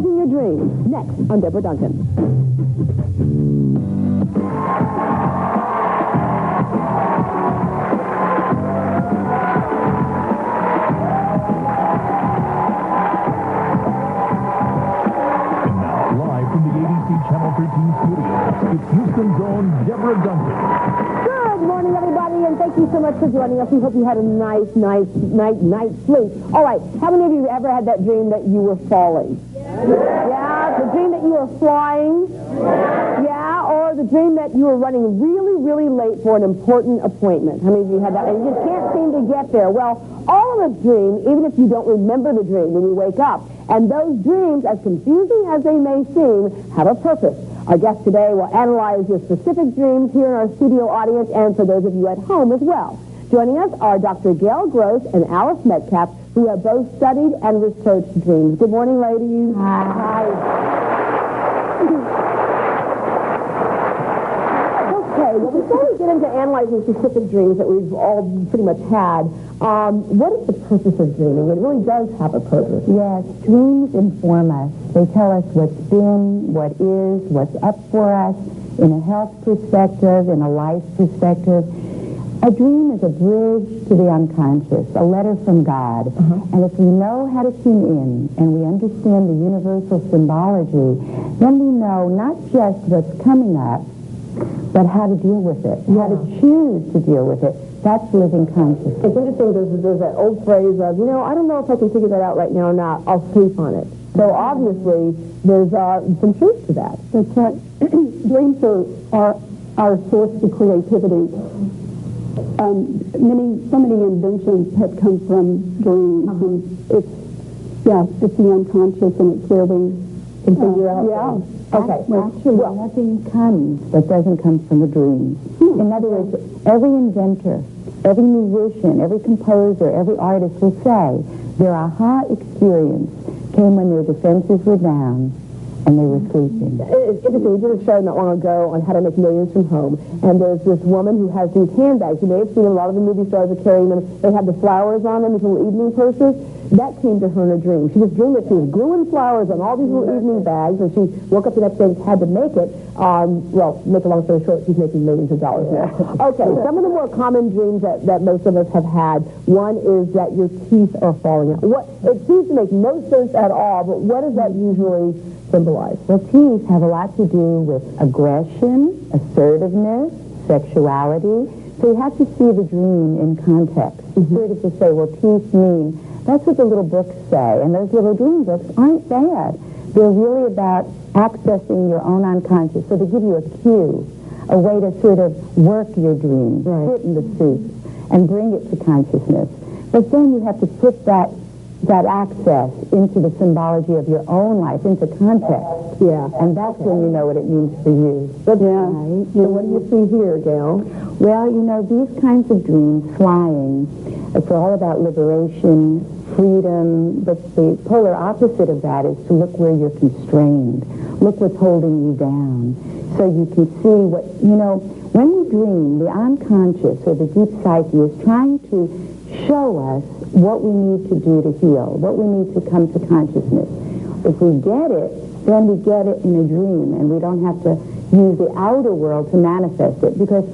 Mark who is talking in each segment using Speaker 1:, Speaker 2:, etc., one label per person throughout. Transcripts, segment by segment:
Speaker 1: Analyzing Your Dreams, next on Deborah Duncan.
Speaker 2: Channel 13 studios, it's Houston's own Deborah Duncan.
Speaker 1: Good morning, everybody, and thank you so much for joining us. We hope you had a nice night sleep. All right, how many of you ever had that dream that you were falling? Yeah, the dream that you were flying? Yeah, or the dream that you were running really late for an important appointment. How many of you had that? And you just can't seem to get there. Well, all of us dream, even if you don't remember the dream when you wake up. And those dreams, as confusing as they may seem, have a purpose. Our guest today will analyze your specific dreams here in our studio audience and for those of you at home as well. Joining us are Dr. Gail Gross and Alice Metcalf, who have both studied and researched dreams. Good morning, ladies. Hi. Okay, well, before we get into analyzing specific dreams that we've all pretty much had, what is the purpose of dreaming? It really does have a purpose.
Speaker 3: Yes, dreams inform us. They tell us what's been, what is, what's up for us in a health perspective, in a life perspective. A dream is a bridge to the unconscious, a letter from God. And if we know how to tune in and we understand the universal symbology, then we know not just what's coming up, but how to deal with it, how to choose to deal with it. That's living consciously.
Speaker 1: It's interesting, there's that old phrase of, I don't know if I can figure that out right now or not. I'll sleep on it. So obviously, there's some truth to that.
Speaker 4: That's right. Dreams are our source of creativity. So many inventions have come from dreams. And it's the unconscious, and it's where we
Speaker 1: can figure out.
Speaker 4: Yeah.
Speaker 3: Okay. Actually, nothing comes that doesn't come from a dream. In other words, every inventor, every musician, every composer, every artist will say their aha experience came when their defenses were down and they were sleeping.
Speaker 1: It's interesting. We did a show not long ago on how to make millions from home, and there's this woman who has these handbags. You may have seen a lot of the movie stars are carrying them. They have the flowers on them, these little evening purses. That came to her in a dream. She just dreamed that she was gluing flowers on all these little evening bags, and she woke up the next day and had to make it. Well, make a long story short, she's making millions of dollars now. Okay, some of the more common dreams that most of us have had, one is that your teeth are falling out. It seems to make no sense at all, but what does that usually symbolize?
Speaker 3: Well, teeth have a lot to do with aggression, assertiveness, sexuality. So you have to see the dream in context. It's sort of to say, well, teeth mean... That's what the little books say, and those little dream books aren't bad. They're really about accessing your own unconscious. So they give you a cue, a way to sort of work your dream, sit in the soup, and bring it to consciousness. But then you have to put that access into the symbology of your own life, into context.
Speaker 1: Yeah.
Speaker 3: And that's when you know what it means for you.
Speaker 1: Right? So what do you see here, Gail?
Speaker 3: Well, these kinds of dreams, flying, it's all about liberation, freedom, but the polar opposite of that is to look where you're constrained. Look what's holding you down. So you can see what, when we dream, the unconscious or the deep psyche is trying to show us what we need to do to heal, what we need to come to consciousness. If we get it, then we get it in a dream, and we don't have to use the outer world to manifest it, because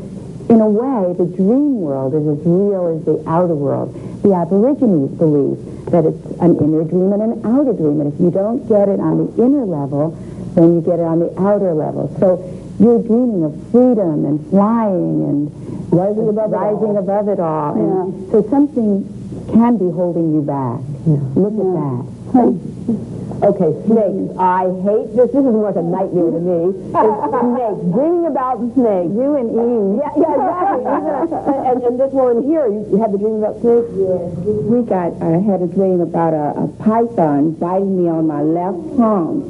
Speaker 3: in a way, the dream world is as real as the outer world. The Aborigines believe that it's an inner dream and an outer dream, and if you don't get it on the inner level, then you get it on the outer level. So you're dreaming of freedom and flying and rising above it all. And so something can be holding you back. Look at that.
Speaker 1: Okay, snakes. I hate this. This is more like a nightmare to me. It's snakes. Dreaming about snakes. You and Eve. Yeah, exactly. and this one here, you had the dream about snakes?
Speaker 5: Yes. This week I had a dream about a python biting me on my left palm.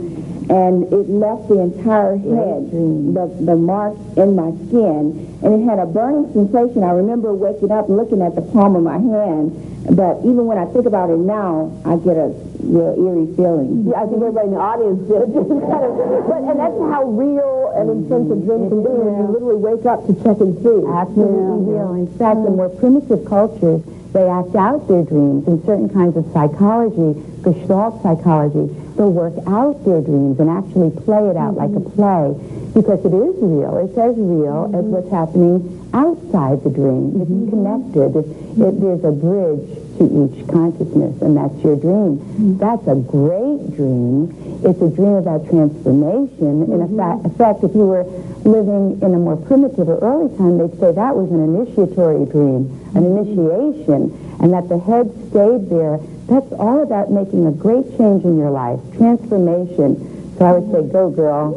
Speaker 5: And it left the entire head, the mark in my skin. and it had a burning sensation. I remember waking up and looking at the palm of my hand, but even when I think about it now, I get a real eerie feeling.
Speaker 1: Yeah, I think everybody in the audience did. And that's how real and intense a dream can be when you literally wake up to check and see.
Speaker 3: Absolutely real. In fact, in more primitive cultures, they act out their dreams. In certain kinds of psychology, Gestalt psychology, they'll work out their dreams and actually play it out like a play, because it is real. It's as real as what's happening outside the dream. It's connected. There's a bridge to each consciousness, and that's your dream. That's a great dream. It's a dream about transformation. In fact, if you were living in a more primitive or early time, they'd say that was an initiatory dream, an initiation, and that the head stayed there. That's all about making a great change in your life, transformation. So I would say, go, girl.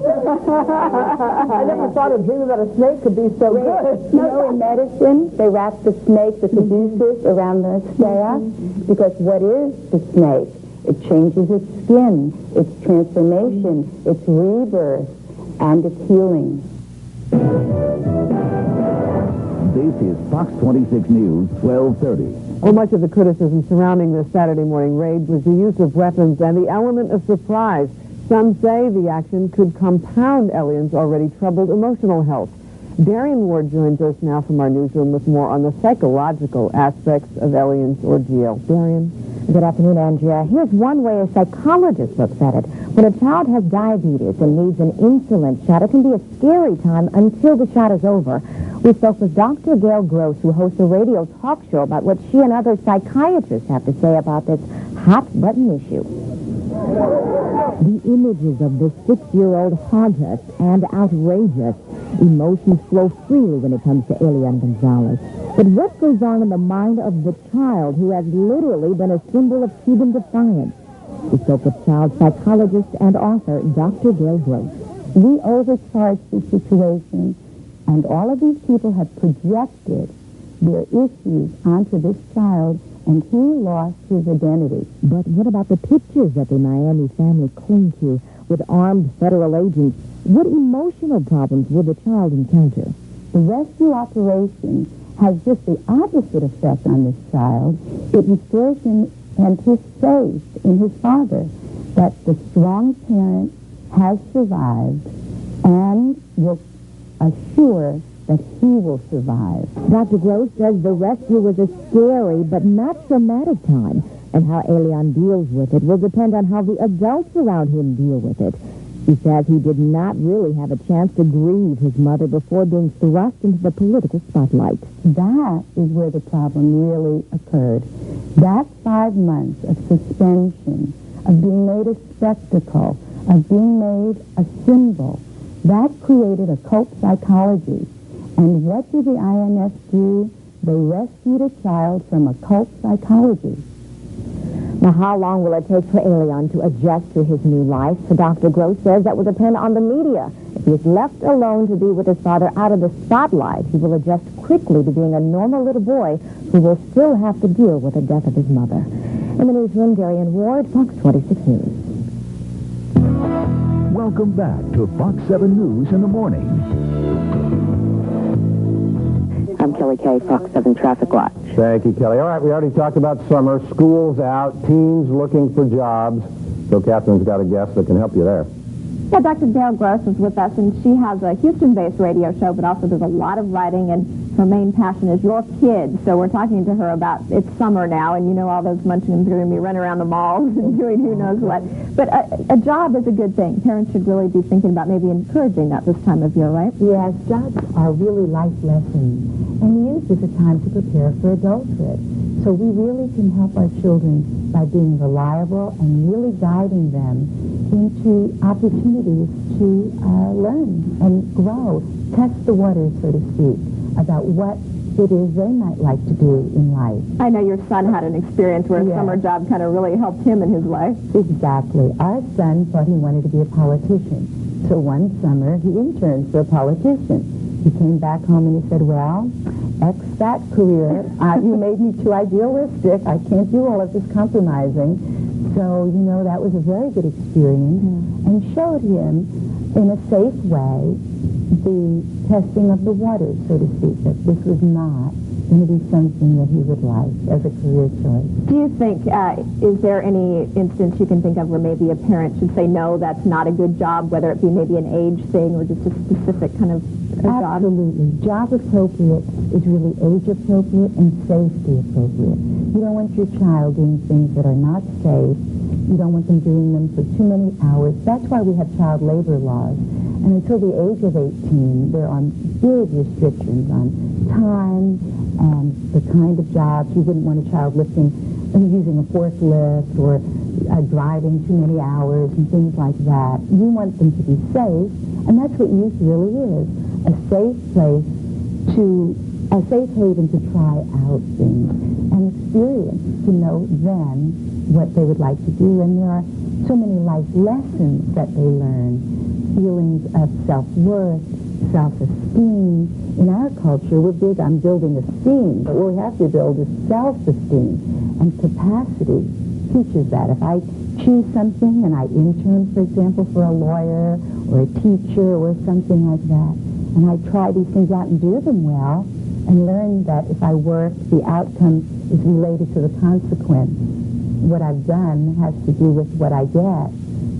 Speaker 1: I never thought a dream about a snake could be so good.
Speaker 3: You know, in medicine, they wrap the snake, the caduceus, around the staph, because what is the snake? It changes its skin, its transformation, its rebirth, and its healing.
Speaker 2: This is Fox 26 News, 1230.
Speaker 1: Well, much of the criticism surrounding this Saturday morning raid was the use of weapons and the element of surprise. Some say the action could compound Elian's already troubled emotional health. Darian Ward joins us now from our newsroom with more on the psychological aspects of Elian's ordeal. Darian?
Speaker 6: Good afternoon, Andrea. Here's one way a psychologist looks at it. When a child has diabetes and needs an insulin shot, it can be a scary time until the shot is over. We spoke with Dr. Gail Gross, who hosts a radio talk show, about what she and other psychiatrists have to say about this hot-button issue.
Speaker 7: The images of the 6-year-old haunt us and outrage us. Emotions flow freely when it comes to Elian Gonzalez. But what goes on in the mind of the child who has literally been a symbol of Cuban defiance? We spoke with child psychologist and author Dr. Gail Gross.
Speaker 3: We overcharge the situation, and all of these people have projected their issues onto this child, and he lost his identity.
Speaker 7: But what about the pictures that the Miami family cling to with armed federal agents? What emotional problems will the child encounter?
Speaker 3: The rescue operation has just the opposite effect on this child. It instills him and his faith in his father that the strong parent has survived and will assure that he will survive.
Speaker 7: Dr. Gross says the rescue was a scary but not traumatic time, and how Elian deals with it will depend on how the adults around him deal with it. He says he did not really have a chance to grieve his mother before being thrust into the political spotlight.
Speaker 3: That is where the problem really occurred. That 5 months of suspension, of being made a spectacle, of being made a symbol, that created a cult psychology. And what did the INS do? They rescued a child from a cult psychology.
Speaker 6: Now, how long will it take for Elian to adjust to his new life? Dr. Gross says that will depend on the media. If he is left alone to be with his father out of the spotlight, he will adjust quickly to being a normal little boy who will still have to deal with the death of his mother. In the newsroom, Darian Ward, Fox 26 News.
Speaker 2: Welcome back to Fox 7 News in the morning.
Speaker 6: I'm Kelly Kay, Fox 7 Traffic Watch.
Speaker 8: Thank you, Kelly. All right, we already talked about summer. School's out. Teens looking for jobs. So Catherine's got a guest that can help you there.
Speaker 9: Yeah, Dr. Gail Gross is with us, and she has a Houston-based radio show, but also does a lot of writing, and her main passion is your kids. So we're talking to her about, it's summer now, and you know all those munchkins are going to be running around the malls and doing who knows what. But a job is a good thing. Parents should really be thinking about maybe encouraging that this time of year, right?
Speaker 3: Yes, jobs are really life lessons, and youth is a time to prepare for adulthood. So we really can help our children by being reliable and really guiding them into opportunities to learn and grow, test the waters, so to speak, about what it is they might like to do in life.
Speaker 9: I know your son had an experience where a summer job kind of really helped him in his life.
Speaker 3: Exactly. Our son thought he wanted to be a politician. So one summer, he interned for a politician. He came back home and he said, well, X that career. You made me too idealistic. I can't do all of this compromising. So, you know, that was a very good experience and showed him in a safe way the testing of the waters, so to speak, that this was not going to be something that he would like as a career choice.
Speaker 9: Do you think, is there any instance you can think of where maybe a parent should say, no, that's not a good job, whether it be maybe an age thing or just a specific kind of job?
Speaker 3: Absolutely. Job appropriate is really age appropriate and safety appropriate. You don't want your child doing things that are not safe. You don't want them doing them for too many hours. That's why we have child labor laws. And until the age of 18, there are big restrictions on time and the kind of jobs. You wouldn't want a child lifting and using a forklift or driving too many hours and things like that. You want them to be safe, and that's what youth really is. A safe place a safe haven to try out things and experience, to know then what they would like to do. And there are so many life lessons that they learn, feelings of self-worth, self-esteem. In our culture, we're big on building esteem, but what we have to build is self-esteem, and capacity teaches that. If I choose something and I intern, for example, for a lawyer or a teacher or something like that, and I try these things out and do them well, and learn that if I work, the outcome is related to the consequence. What I've done has to do with what I get.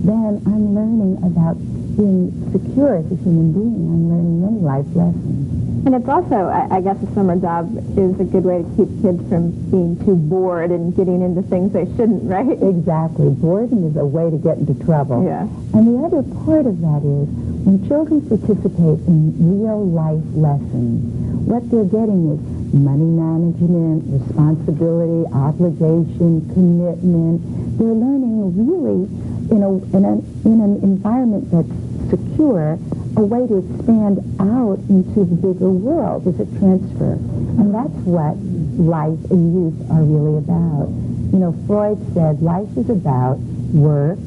Speaker 3: Then I'm learning about being secure as a human being. I'm learning many life lessons.
Speaker 9: And it's also, I guess, a summer job is a good way to keep kids from being too bored and getting into things they shouldn't, right?
Speaker 3: Exactly. Boredom is a way to get into trouble.
Speaker 9: Yeah.
Speaker 3: And the other part of that is when children participate in real life lessons, what they're getting is money management, responsibility, obligation, commitment. They're learning really in an environment that's secure, a way to expand out into the bigger world as a transfer. And that's what life and youth are really about. You know, Freud said life is about work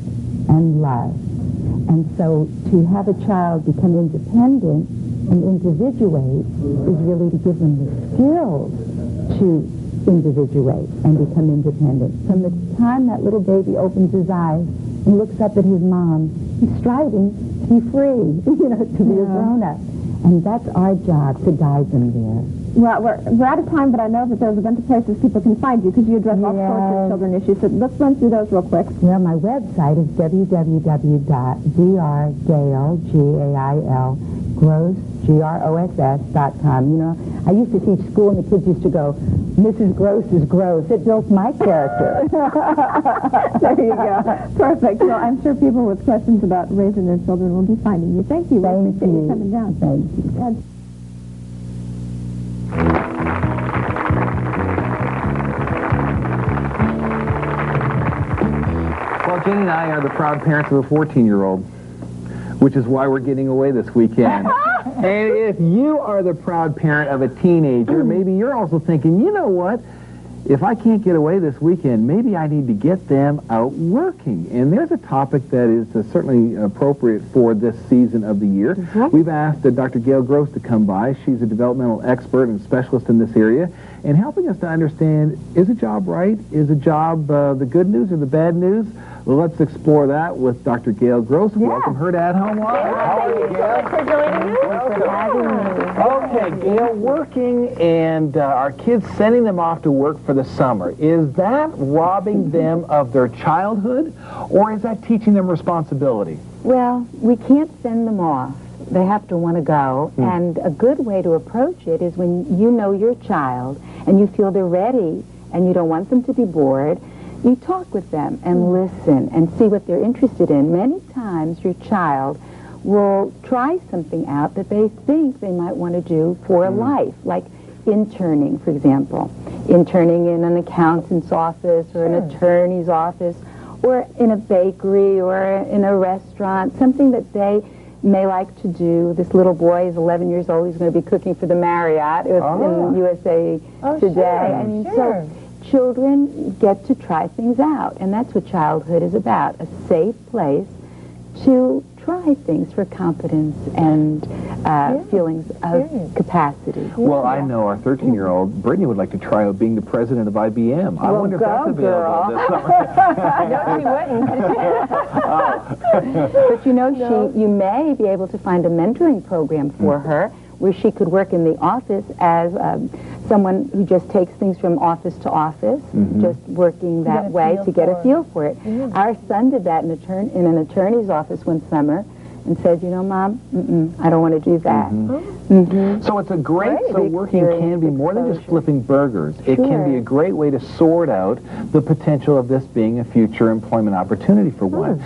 Speaker 3: and love. And so to have a child become independent and individuate is really to give them the skills to individuate and become independent. From the time that little baby opens his eyes and looks up at his mom, he's striving to be free, to be a grown-up. And that's our job, to guide them there.
Speaker 9: Well, we're out of time, but I know that there's a bunch of places people can find you because you address all sorts of children issues. So let's run through those real quick.
Speaker 3: Well, my website is www.drgail.com. You know, I used to teach school and the kids used to go, Mrs. Gross is gross. It built my character.
Speaker 9: There you go. Perfect. Well, I'm sure people with questions about raising their children will be finding you. Thank you.
Speaker 3: Thank you.
Speaker 9: You coming down.
Speaker 3: Thank you.
Speaker 10: Well, Jenny and I are the proud parents of a 14-year-old, which is why we're getting away this weekend. And if you are the proud parent of a teenager, maybe you're also thinking, you know what? If I can't get away this weekend, maybe I need to get them out working. And there's a topic that is certainly appropriate for this season of the year. We've asked Dr. Gail Gross to come by. She's a developmental expert and specialist in this area, and helping us to understand, is a job right? Is a job the good news or the bad news? Well, let's explore that with Dr. Gail Gross. Welcome her to At Home Live. How are you, Gail?
Speaker 9: Thanks for joining us.
Speaker 10: Okay, Gail, working and our kids sending them off to work for the summer, is that robbing them of their childhood, or is that teaching them responsibility?
Speaker 3: Well, we can't send them off. They have to want to go. And a good way to approach it is when you know your child and you feel they're ready and you don't want them to be bored, you talk with them and listen and see what they're interested in. Many times your child will try something out that they think they might want to do for life, like interning, for example. Interning in an accountant's office or an attorney's office, or in a bakery or in a restaurant, something that they may like to do. This little boy is 11 years old. He's going to be cooking for the Marriott. It was in USA Today. So children get to try things out, and that's what childhood is about, a safe place to try things for competence and feelings of capacity.
Speaker 10: Well, I know our 13-year-old, Brittany, would like to try out being the president of IBM. I wonder if that's available this summer.
Speaker 9: No, she wouldn't.
Speaker 3: But you know, you may be able to find a mentoring program for her where she could work in the office as someone who just takes things from office to office, just working that way to get a feel for it. Our son did that in an attorney's office one summer and said, you know, Mom, I don't want to do that.
Speaker 10: So it's a great, so working can be more than just flipping burgers. It can be a great way to sort out the potential of this being a future employment opportunity for one.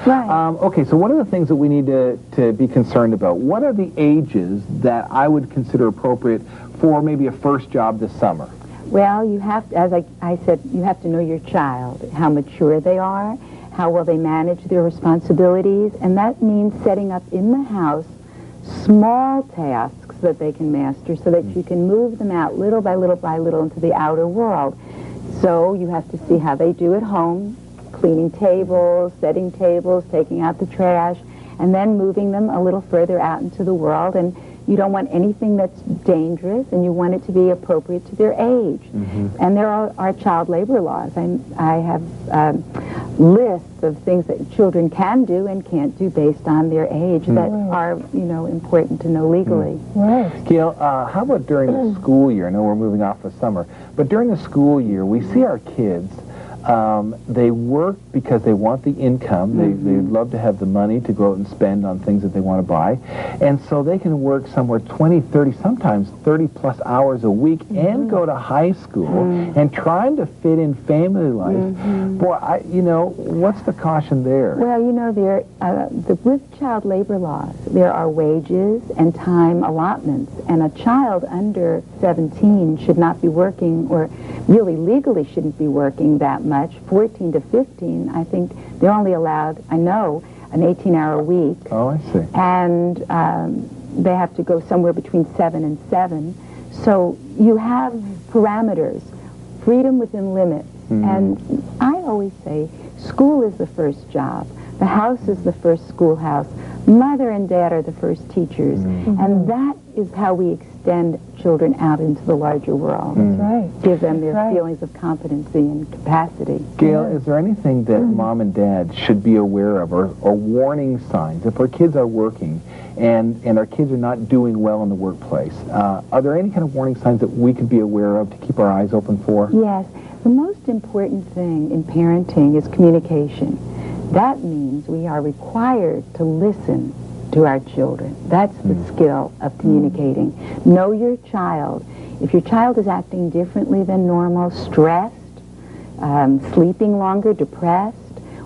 Speaker 10: Okay, so what are the things that we need to be concerned about? What are the ages that I would consider appropriate for maybe a first job this summer?
Speaker 3: Well, you have to, as I said, you have to know your child, how mature they are, how well they manage their responsibilities, and that means setting up in the house small tasks that they can master so that you can move them out little by little by little into the outer world. So you have to see how they do at home, cleaning tables, setting tables, taking out the trash, and then moving them a little further out into the world. And you don't want anything that's dangerous, and you want it to be appropriate to their age. And there are child labor laws. I have lists of things that children can do and can't do based on their age that are, you know, important to know legally.
Speaker 10: Gail, how about during the school year? I know we're moving off for summer, but during the school year, we see our kids, they work because they want the income. They love to have the money to go out and spend on things that they want to buy. And so they can work somewhere 20, 30, sometimes 30-plus hours a week and go to high school and trying to fit in family life. Boy, you know, what's the caution there?
Speaker 3: Well, you know, with child labor laws, there are wages and time allotments. And a child under 17 should not be working, or really legally shouldn't be working that much. 14 to 15, I think they're only allowed, I know, an 18-hour week.
Speaker 10: Oh, I see.
Speaker 3: And they have to go somewhere between 7 and 7. So you have parameters, freedom within limits. And I always say school is the first job. The house is the first schoolhouse. Mother and dad are the first teachers. And that is how we extend children out into the larger world.
Speaker 1: That's right.
Speaker 3: Give them their feelings of competency and capacity.
Speaker 10: Gail, is there anything that mom and dad should be aware of, or warning signs if our kids are working and our kids are not doing well in the workplace? Are there any kind of warning signs that we could be aware of to keep our eyes open for?
Speaker 3: Yes. The most important thing in parenting is communication. That means we are required to listen to our children. That's the skill of communicating. Know your child. If your child is acting differently than normal, stressed, sleeping longer, depressed,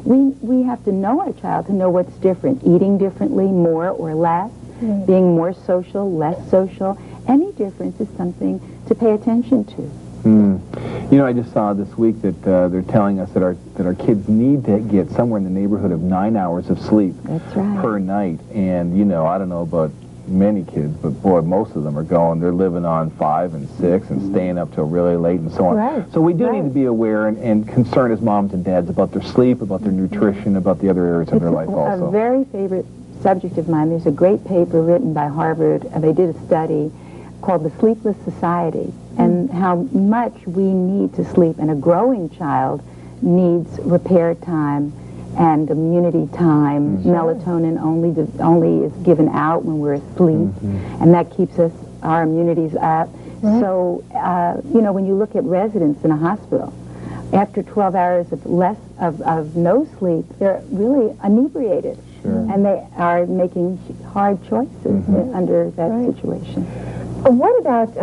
Speaker 3: we have to know our child to know what's different. Eating differently, more or less, being more social, less social. Any difference is something to pay attention to.
Speaker 10: You know, I just saw this week that they're telling us that our kids need to get somewhere in the neighborhood of 9 hours of sleep per night. And, you know, I don't know about many kids, but boy, most of them are they're living on 5 and 6 and staying up till really late and so on. So we do need to be aware and concerned as moms and dads about their sleep, about their nutrition, about the other areas of their life also.
Speaker 3: A very favorite subject of mine. There's a great paper written by Harvard. They did a study called The Sleepless Society, and how much we need to sleep. And a growing child needs repair time and immunity time. Melatonin only is given out when we're asleep, and that keeps our immunities up. So, you know, when you look at residents in a hospital, after 12 hours of no sleep, they're really inebriated. And they are making hard choices under that situation.
Speaker 1: What about,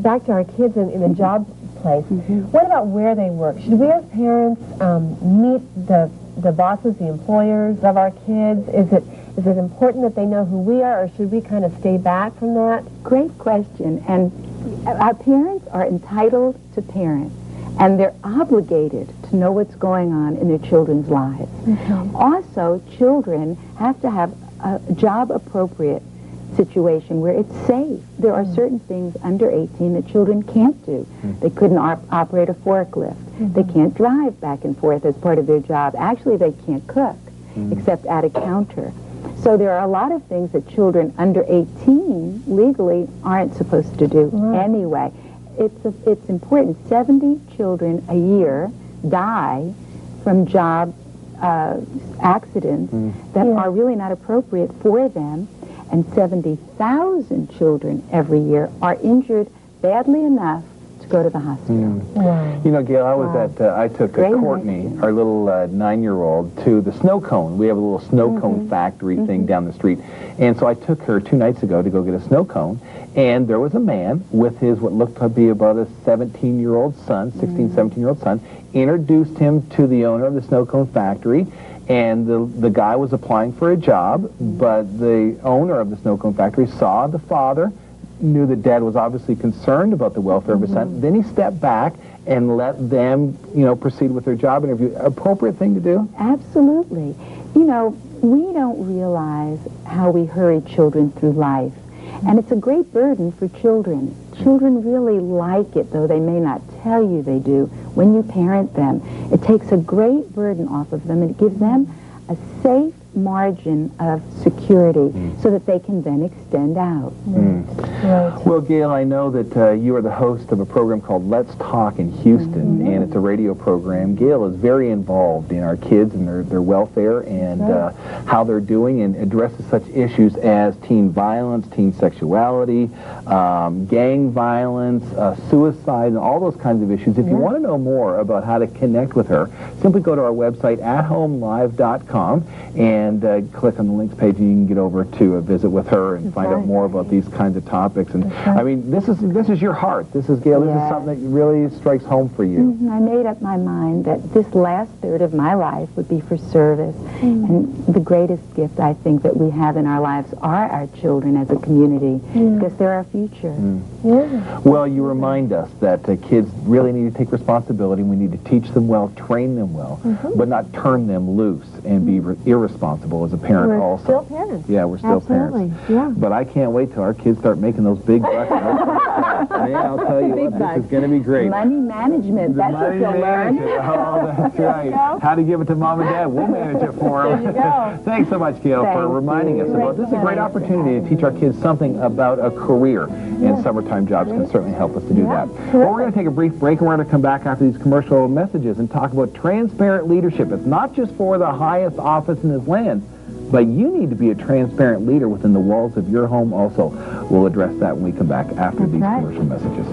Speaker 1: back to our kids in the job place, what about where they work? Should we as parents meet the bosses, the employers of our kids? Is it important that they know who we are, or should we kind of stay back from that?
Speaker 3: Great question. And our parents are entitled to parent, and they're obligated to know what's going on in their children's lives. Also, children have to have a job-appropriate situation where it's safe. There are certain things under 18 that children can't do. They couldn't operate a forklift. They can't drive back and forth as part of their job. Actually, they can't cook except at a counter. So there are a lot of things that children under 18 legally aren't supposed to do anyway. It's important. 70 children a year die from job accidents that are really not appropriate for them. And 70,000 children every year are injured badly enough to go to the hospital.
Speaker 10: You know, Gail, I took Courtney, our little 9-year-old, to the snow cone. We have a little snow cone factory thing down the street. And so I took her 2 nights ago to go get a snow cone. And there was a man with his, what looked to be about a 17-year-old son, 16, 17-year-old son, introduced him to the owner of the snow cone factory. And the guy was applying for a job, but the owner of the snow cone factory saw the father, knew that dad was obviously concerned about the welfare of his son. Then he stepped back and let them, proceed with their job interview. Appropriate thing to do?
Speaker 3: Absolutely. You know, we don't realize how we hurry children through life. And it's a great burden for children. Children really like it, though they may not tell you they do, when you parent them. It takes a great burden off of them, and it gives them a safe margin of security so that they can then extend out.
Speaker 10: Right. Well, Gail, I know that you are the host of a program called Let's Talk in Houston, and it's a radio program. Gail is very involved in our kids and their welfare and how they're doing, and addresses such issues as teen violence, teen sexuality, gang violence, suicide, and all those kinds of issues. If you want to know more about how to connect with her, simply go to our website, athomelive.com, and click on the links page, and you can get over to visit with her and find out more about these kinds of topics. And I mean, this is your heart. This is, Gail, this is something that really strikes home for you.
Speaker 3: I made up my mind that this last third of my life would be for service. And the greatest gift I think that we have in our lives are our children as a community, because they're our future.
Speaker 10: Well, you remind us that kids really need to take responsibility. We need to teach them well, train them well, but not turn them loose and be irresponsible as a parent also.
Speaker 9: We're still parents.
Speaker 10: Yeah, we're still parents.
Speaker 9: Yeah.
Speaker 10: But I can't wait till our kids start making those big bucks. I'll tell you what, this is going to be great.
Speaker 3: Money management, that's what you'll learn.
Speaker 10: Oh, that's right. How to give it to mom and dad. We'll manage it for them.
Speaker 9: There you go.
Speaker 10: Thanks so much, Gail, for reminding us about this. Is a great opportunity to teach our kids something about a career, and summertime jobs can certainly help us to do that. Well, we're going to take a brief break, and we're going to come back after these commercial messages and talk about transparent leadership. It's not just for the highest office in this land, but you need to be a transparent leader within the walls of your home also. We'll address that when we come back after these commercial messages.